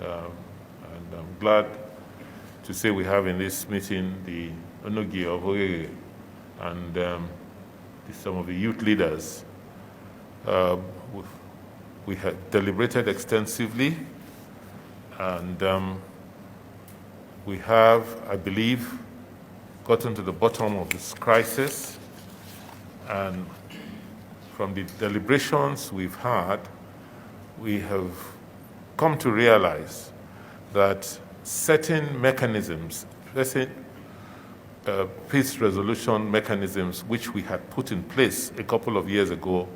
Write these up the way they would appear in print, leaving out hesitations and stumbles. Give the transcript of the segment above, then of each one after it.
and I'm glad to say we have in this meeting the Ogheghe of Ogheghe and some of the youth leaders. We had deliberated extensively, and we have, I believe, gotten to the bottom of this crisis. And from the deliberations we've had, we have come to realize that certain mechanisms, peace resolution mechanisms which we had put in place a couple of years ago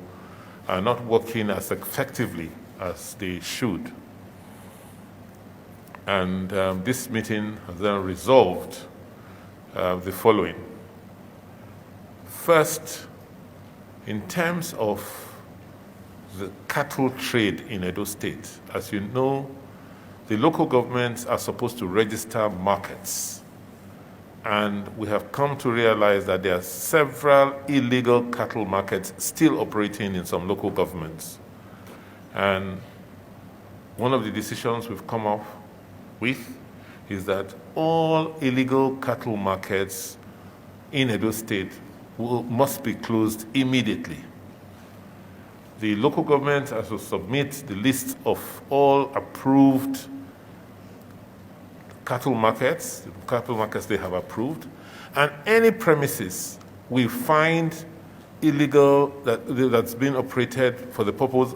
are not working as effectively as they should. And this meeting has then resolved the following. First, in terms of the cattle trade in Edo State, as you know, the local governments are supposed to register markets. And we have come to realize that there are several illegal cattle markets still operating in some local governments. And one of the decisions we've come up with is that all illegal cattle markets in Edo State must be closed immediately. The local government has to submit the list of all approved cattle markets they have approved, and any premises we find illegal that's been operated for the purpose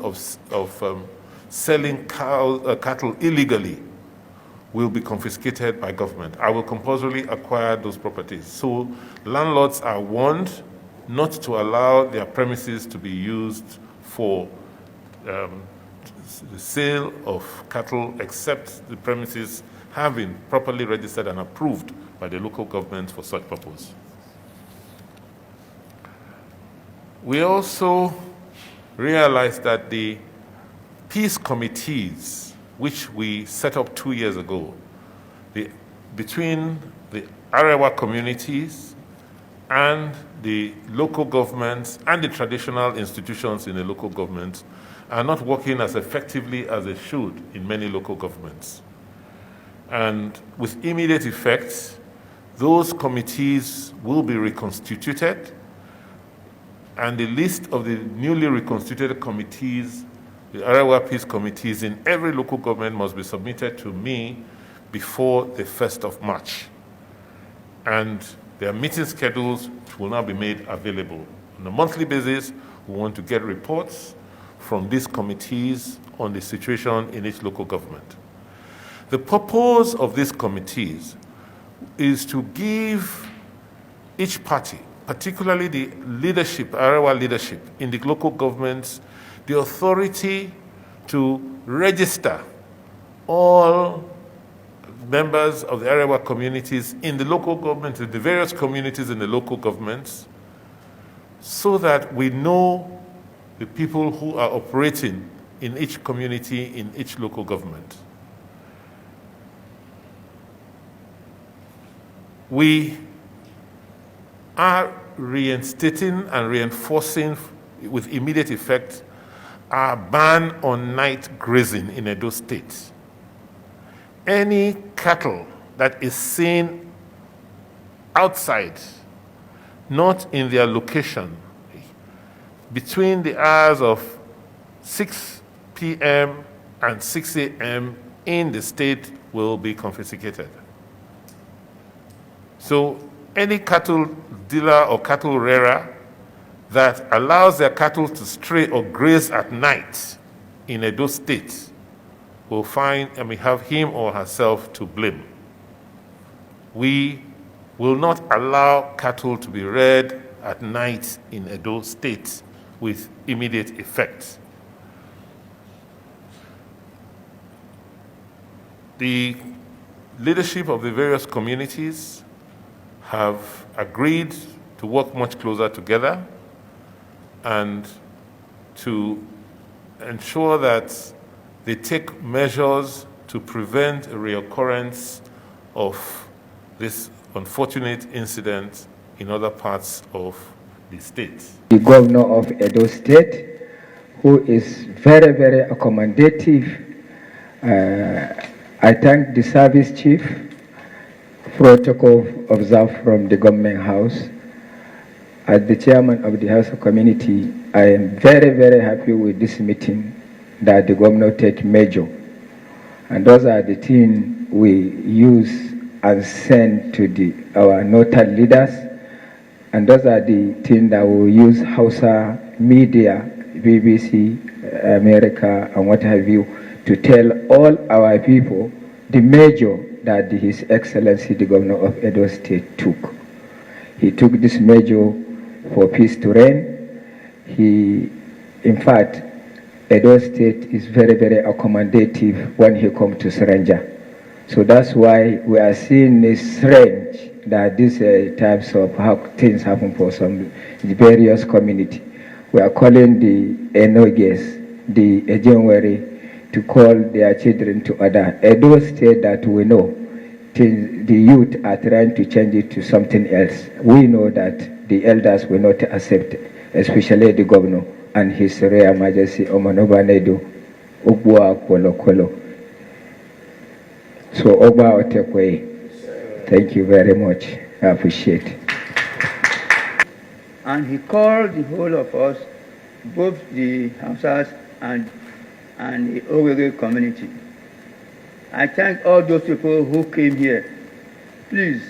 of selling cattle illegally will be confiscated by government. I will compulsorily acquire those properties. So landlords are warned not to allow their premises to be used for the sale of cattle, except the premises have been properly registered and approved by the local government for such purpose. We also realized that the peace committees, which we set up 2 years ago, between the Arewa communities and the local governments and the traditional institutions in the local government, are not working as effectively as they should in many local governments. And with immediate effect, those committees will be reconstituted, and the list of the newly reconstituted committees, the Arewa Peace Committees in every local government, must be submitted to me before the 1st of March. And their meeting schedules will now be made available. On a monthly basis, we want to get reports from these committees on the situation in each local government. The purpose of these committees is to give each party, particularly the leadership, Arewa leadership in the local governments, the authority to register all members of the Arewa communities in the local government, in the various communities in the local governments, so that we know the people who are operating in each community, in each local government. We are reinstating and reinforcing with immediate effect our ban on night grazing in Edo State. Any cattle that is seen outside, not in their location, between the hours of 6 p.m. and 6 a.m. in the state will be confiscated. So any cattle dealer or cattle rearer that allows their cattle to stray or graze at night in Edo State will have him or herself to blame. We will not allow cattle to be reared at night in Edo State with immediate effect. The leadership of the various communities have agreed to work much closer together and to ensure that they take measures to prevent a reoccurrence of this unfortunate incident in other parts of the state. The governor of Edo State, who is very, very accommodative, I thank the service chief, protocol observed from the government house. As the chairman of the House of Community, I am very, very happy with this meeting that the governor take measure. And those are the things we use and send to our notable leaders. And those are the things that we use Hausa media, BBC, America, and what have you, to tell all our people the measure that His Excellency the Governor of Edo State took. He took this measure for peace to reign. In fact, Edo State is very, very accommodative when he comes to surrender. So that's why we are seeing this range that these types of how things happen for some various community. We are calling the LGAs, the Ejenwere, to call their children to other. Edo State that we know, the youth are trying to change it to something else. We know that the elders will not accept, especially the governor and His Royal Majesty Omanoba Nedo, Ugwa Kwelo. So Oba Otekwe, thank you very much. I appreciate it. And he called the whole of us, both the Hausas and the Ogheghe community. I thank all those people who came here. Please,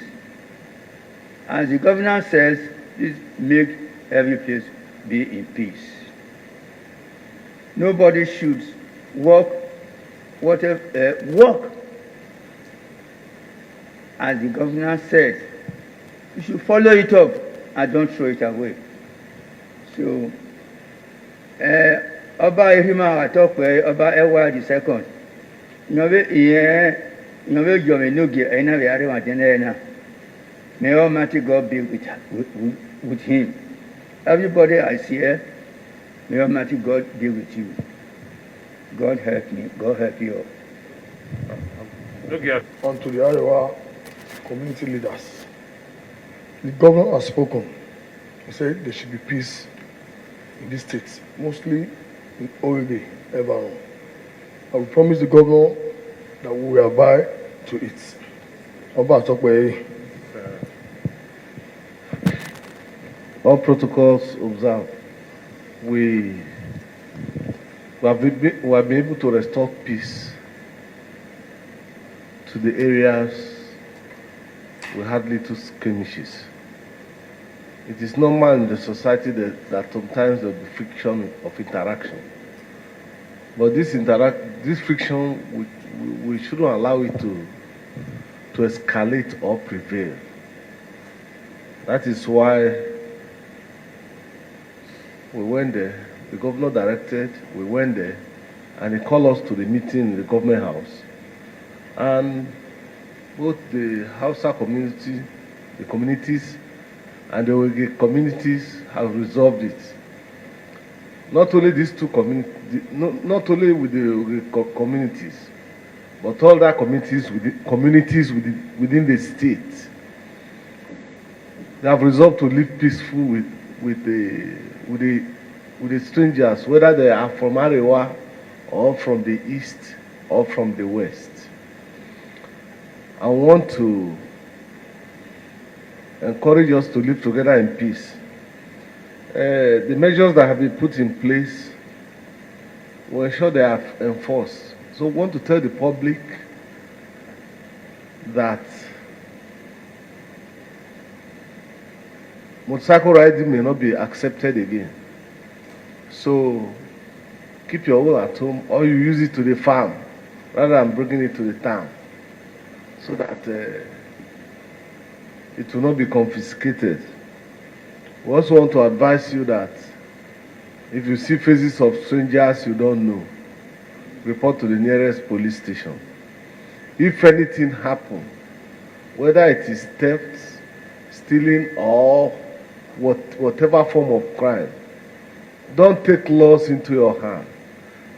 as the governor says, please make every place be in peace. Nobody should walk as the governor said. You should follow it up and don't throw it away. So, Oba Ehima Atokwe, Oba Ewa the second. May Almighty God be with him. Everybody I see here, may Almighty God be with you. God help me. God help you all. On to the Arewa community leaders. The governor has spoken. He said there should be peace in this state, mostly in Ogheghe, Evaron. I will promise the governor that we will abide to it. Oba Atokwe. All protocols observed. We have been able to restore peace to the areas we had little skirmishes. It is normal in the society that sometimes there will be friction of interaction. But this friction, we shouldn't allow it to escalate or prevail. That is why we went there, the governor directed, we went there, and he called us to the meeting in the government house. And both the Hausa community, the communities, and the Ogheghe communities have resolved it. Not only these two communities, not only with the Ogheghe communities, but all the communities within the state. They have resolved to live peaceful with the strangers, whether they are from Arewa or from the east or from the west. I want to encourage us to live together in peace. The measures that have been put in place will ensure they are enforced. So I want to tell the public that motorcycle riding may not be accepted again. So keep your own at home, or you use it to the farm rather than bringing it to the town, so that it will not be confiscated. We also want to advise you that if you see faces of strangers you don't know, report to the nearest police station. If anything happens, whether it is theft, stealing, or whatever form of crime, don't take laws into your hand.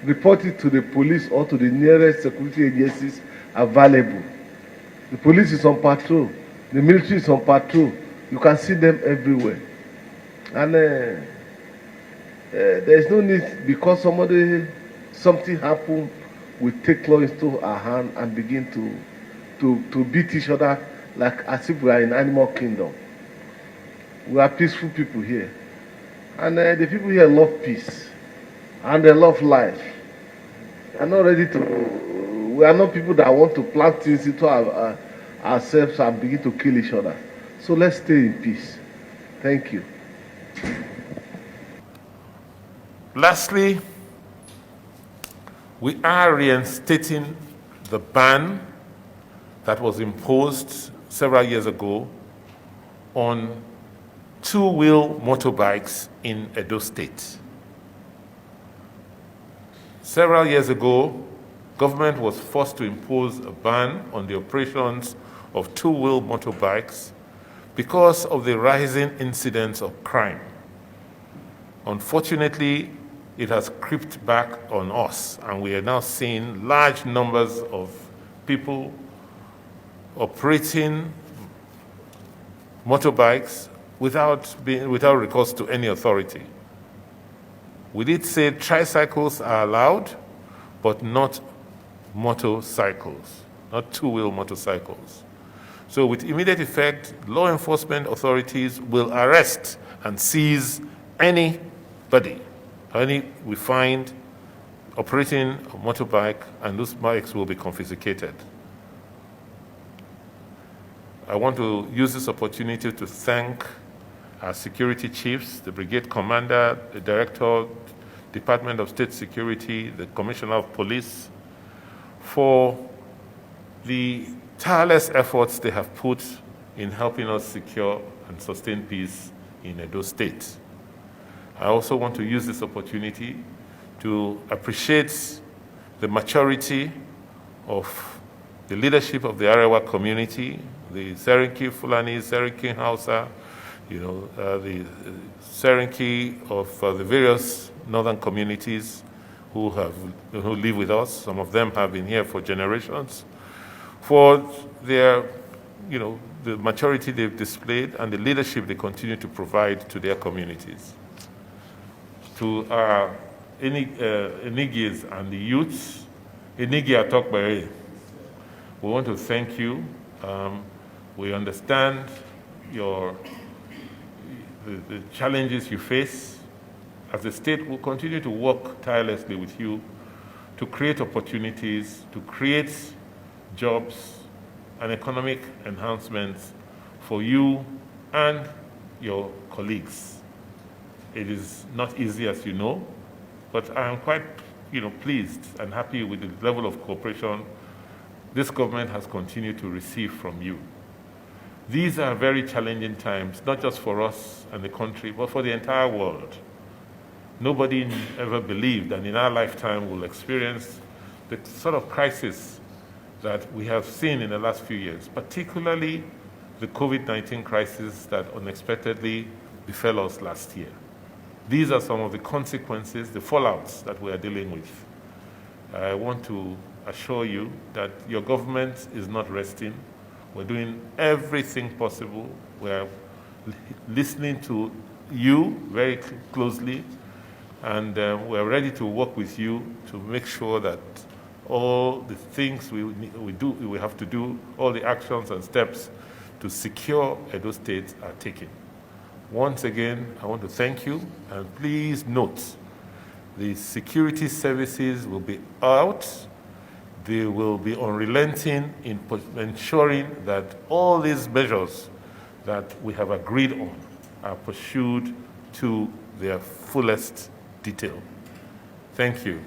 Report it to the police or to the nearest security agencies available. The police is on patrol. The military is on patrol. You can see them everywhere. And there is no need, because something happened we take law into our hand and begin to beat each other like as if we are in animal kingdom. We are peaceful people here. And the people here love peace. And they love life. We are not ready to, we are not people that want to plant things into ourselves and begin to kill each other. So let's stay in peace. Thank you. Lastly, we are reinstating the ban that was imposed several years ago on two-wheel motorbikes in Edo State. Several years ago, government was forced to impose a ban on the operations of two-wheel motorbikes because of the rising incidence of crime. Unfortunately, it has crept back on us, and we are now seeing large numbers of people operating motorbikes without recourse to any authority. We did say tricycles are allowed, but not motorcycles, not two-wheel motorcycles. So with immediate effect, law enforcement authorities will arrest and seize any we find operating a motorbike, and those bikes will be confiscated. I want to use this opportunity to thank our security chiefs, the brigade commander, the director, Department of State Security, the Commissioner of Police, for the tireless efforts they have put in helping us secure and sustain peace in Edo State. I also want to use this opportunity to appreciate the maturity of the leadership of the Arewa community, the Serenki Fulani, Serenki Hausa, the Serenki of the various northern communities who live with us. Some of them have been here for generations, for their, the maturity they've displayed and the leadership they continue to provide to their communities. To our LGAs and the youths, Enigi Atokbere, we want to thank you. We understand the challenges you face. As a state, we'll continue to work tirelessly with you to create opportunities, to create jobs and economic enhancements for you and your colleagues. It is not easy, as you know, but I am quite, pleased and happy with the level of cooperation this government has continued to receive from you. These are very challenging times, not just for us and the country, but for the entire world. Nobody ever believed that in our lifetime we'll experience the sort of crisis that we have seen in the last few years, particularly the COVID-19 crisis that unexpectedly befell us last year. These are some of the consequences, the fallouts that we are dealing with. I want to assure you that your government is not resting. We're doing everything possible. We're listening to you very closely, and we're ready to work with you to make sure that all the things we have to do, all the actions and steps to secure Edo State are taken. Once again, I want to thank you, and please note, the security services will be out. They will be unrelenting in ensuring that all these measures that we have agreed on are pursued to their fullest detail. Thank you.